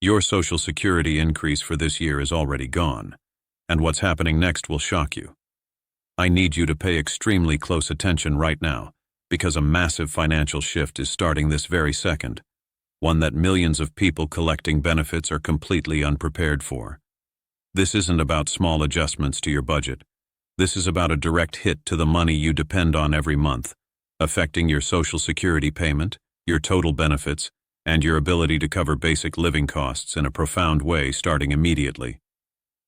Your Social Security increase for this year is already gone, and what's happening next will shock you. I need you to pay extremely close attention right now, because a massive financial shift is starting this very second, one that millions of people collecting benefits are completely unprepared for. This isn't about small adjustments to your budget. This is about a direct hit to the money you depend on every month, affecting your Social Security payment, your total benefits, and your ability to cover basic living costs in a profound way starting immediately.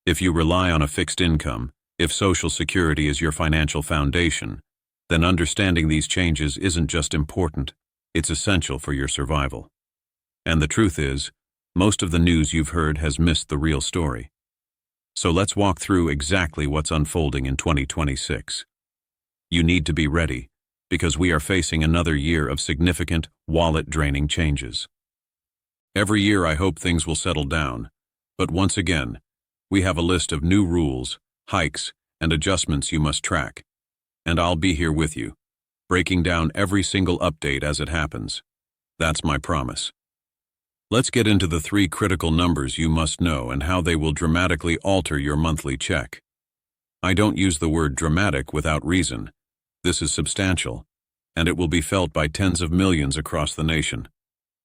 If you rely on a fixed income, if Social Security is your financial foundation, then understanding these changes isn't just important, it's essential for your survival. And the truth is, most of the news you've heard has missed the real story. So let's walk through exactly what's unfolding in 2026. You need to be ready, because we are facing another year of significant, wallet-draining changes. Every year I hope things will settle down, but once again, we have a list of new rules, hikes, and adjustments you must track. And I'll be here with you, breaking down every single update as it happens. That's my promise. Let's get into the 3 critical numbers you must know and how they will dramatically alter your monthly check. I don't use the word dramatic without reason. This is substantial, and it will be felt by tens of millions across the nation.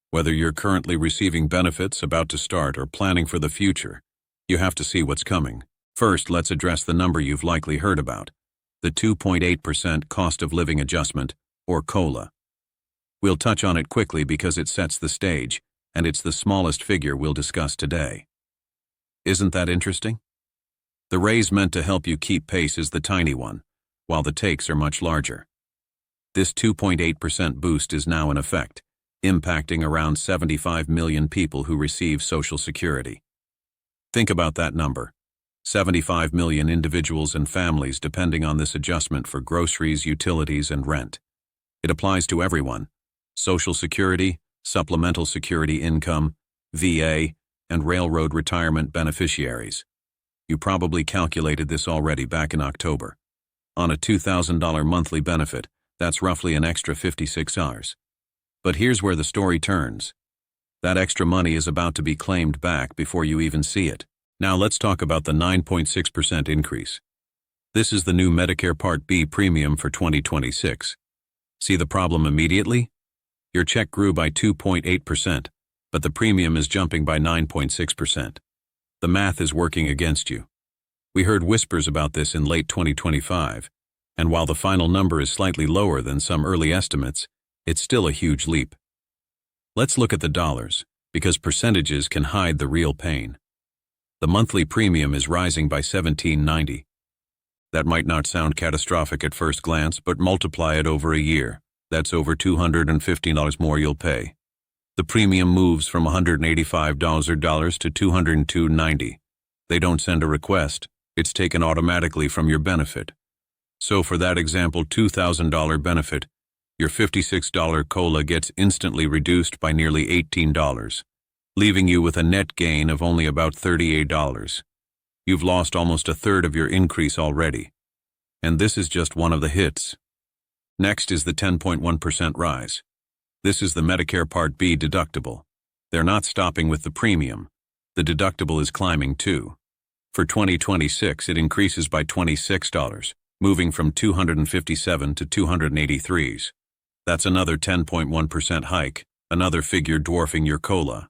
Whether you're currently receiving benefits, about to start, or planning for the future, you have to see what's coming. First, let's address the number you've likely heard about, the 2.8% cost of living adjustment, or COLA. We'll touch on it quickly because it sets the stage, and it's the smallest figure we'll discuss today. Isn't that interesting? The raise meant to help you keep pace is the tiny one, while the takes are much larger. This 2.8% boost is now in effect, impacting around 75 million people who receive Social Security. Think about that number. 75 million individuals and families depending on this adjustment for groceries, utilities, and rent. It applies to everyone: Social Security, Supplemental Security Income, VA, and Railroad Retirement beneficiaries. You probably calculated this already back in October. On a $2,000 monthly benefit, that's roughly an extra $56. But here's where the story turns. That extra money is about to be claimed back before you even see it. Now let's talk about the 9.6% increase. This is the new Medicare Part B premium for 2026. See the problem immediately? Your check grew by 2.8%, but the premium is jumping by 9.6%. The math is working against you. We heard whispers about this in late 2025, and while the final number is slightly lower than some early estimates, it's still a huge leap. Let's look at the dollars, because percentages can hide the real pain. The monthly premium is rising by $17.90. That might not sound catastrophic at first glance, but multiply it over a year. That's over $215 more you'll pay. The premium moves from $185 to $202.90. They don't send a request. It's taken automatically from your benefit. So for that example $2,000 benefit, your $56 COLA gets instantly reduced by nearly $18, leaving you with a net gain of only about $38. You've lost almost a third of your increase already. And this is just one of the hits. Next is the 10.1% rise. This is the Medicare Part B deductible. They're not stopping with the premium. The deductible is climbing too. For 2026, it increases by $26, moving from $257 to $283. That's another 10.1% hike, another figure dwarfing your COLA.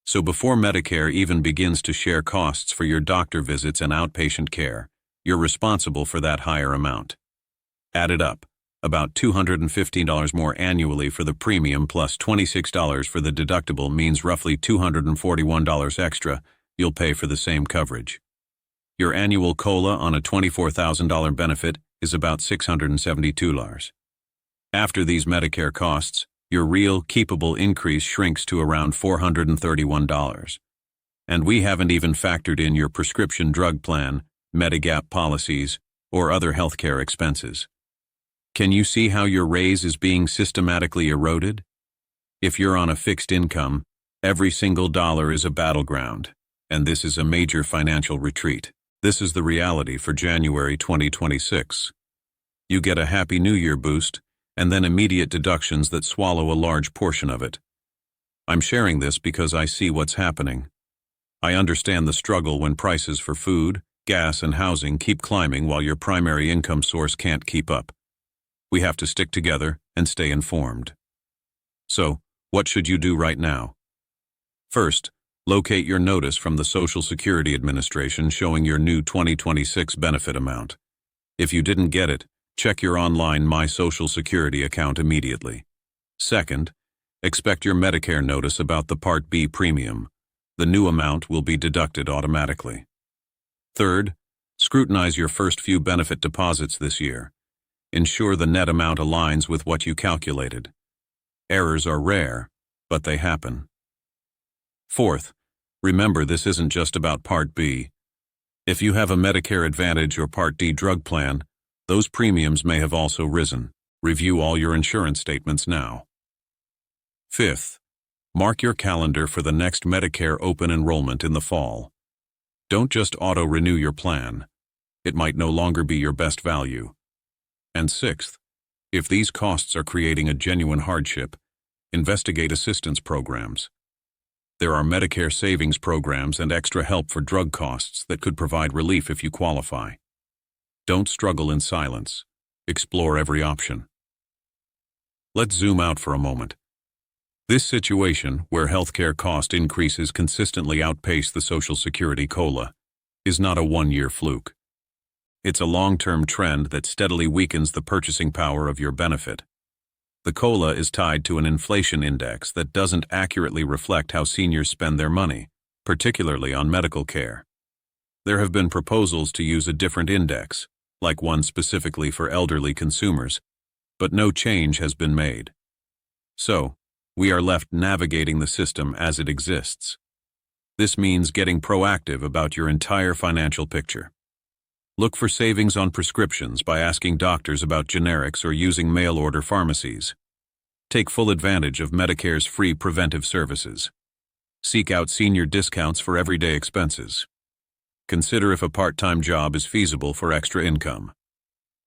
So before Medicare even begins to share costs for your doctor visits and outpatient care, you're responsible for that higher amount. Add it up. About $215 more annually for the premium plus $26 for the deductible means roughly $241 extra you'll pay for the same coverage. Your annual COLA on a $24,000 benefit is about $672. After these Medicare costs, your real, keepable increase shrinks to around $431. And we haven't even factored in your prescription drug plan, Medigap policies, or other healthcare expenses. Can you see how your raise is being systematically eroded? If you're on a fixed income, every single dollar is a battleground, and this is a major financial retreat. This is the reality for January 2026. You get a Happy New Year boost, and then immediate deductions that swallow a large portion of it. I'm sharing this because I see what's happening. I understand the struggle when prices for food, gas, and housing keep climbing while your primary income source can't keep up. We have to stick together and stay informed. So, what should you do right now? First, locate your notice from the Social Security Administration showing your new 2026 benefit amount. If you didn't get it, check your online My Social Security account immediately. Second, expect your Medicare notice about the Part B premium. The new amount will be deducted automatically. Third, scrutinize your first few benefit deposits this year. Ensure the net amount aligns with what you calculated. Errors are rare, but they happen. Fourth, remember this isn't just about Part B. If you have a Medicare Advantage or Part D drug plan, those premiums may have also risen. Review all your insurance statements now. Fifth, mark your calendar for the next Medicare open enrollment in the fall. Don't just auto-renew your plan. It might no longer be your best value. And sixth, if these costs are creating a genuine hardship, investigate assistance programs. There are Medicare savings programs and extra help for drug costs that could provide relief if you qualify. Don't struggle in silence. Explore every option. Let's zoom out for a moment. This situation, where healthcare cost increases consistently outpace the Social Security COLA, is not a one-year fluke. It's a long-term trend that steadily weakens the purchasing power of your benefit. The COLA is tied to an inflation index that doesn't accurately reflect how seniors spend their money, particularly on medical care. There have been proposals to use a different index, like one specifically for elderly consumers, but no change has been made. So, we are left navigating the system as it exists. This means getting proactive about your entire financial picture. Look for savings on prescriptions by asking doctors about generics or using mail-order pharmacies. Take full advantage of Medicare's free preventive services. Seek out senior discounts for everyday expenses. Consider if a part-time job is feasible for extra income.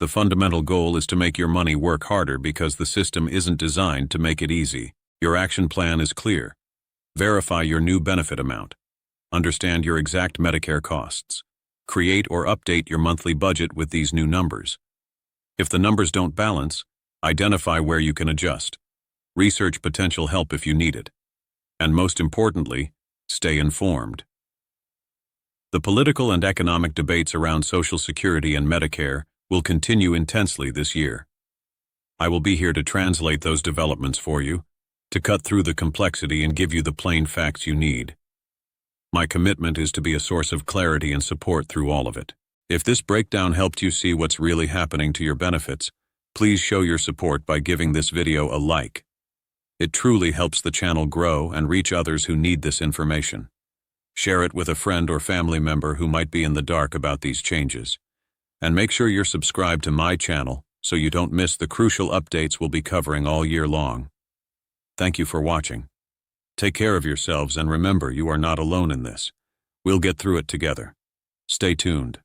The fundamental goal is to make your money work harder because the system isn't designed to make it easy. Your action plan is clear. Verify your new benefit amount. Understand your exact Medicare costs. Create or update your monthly budget with these new numbers. If the numbers don't balance, identify where you can adjust. Research potential help if you need it. And most importantly, stay informed. The political and economic debates around Social Security and Medicare will continue intensely this year. I will be here to translate those developments for you, to cut through the complexity and give you the plain facts you need. My commitment is to be a source of clarity and support through all of it. If this breakdown helped you see what's really happening to your benefits, please show your support by giving this video a like. It truly helps the channel grow and reach others who need this information. Share it with a friend or family member who might be in the dark about these changes. And make sure you're subscribed to my channel so you don't miss the crucial updates we'll be covering all year long. Thank you for watching. Take care of yourselves and remember you are not alone in this. We'll get through it together. Stay tuned.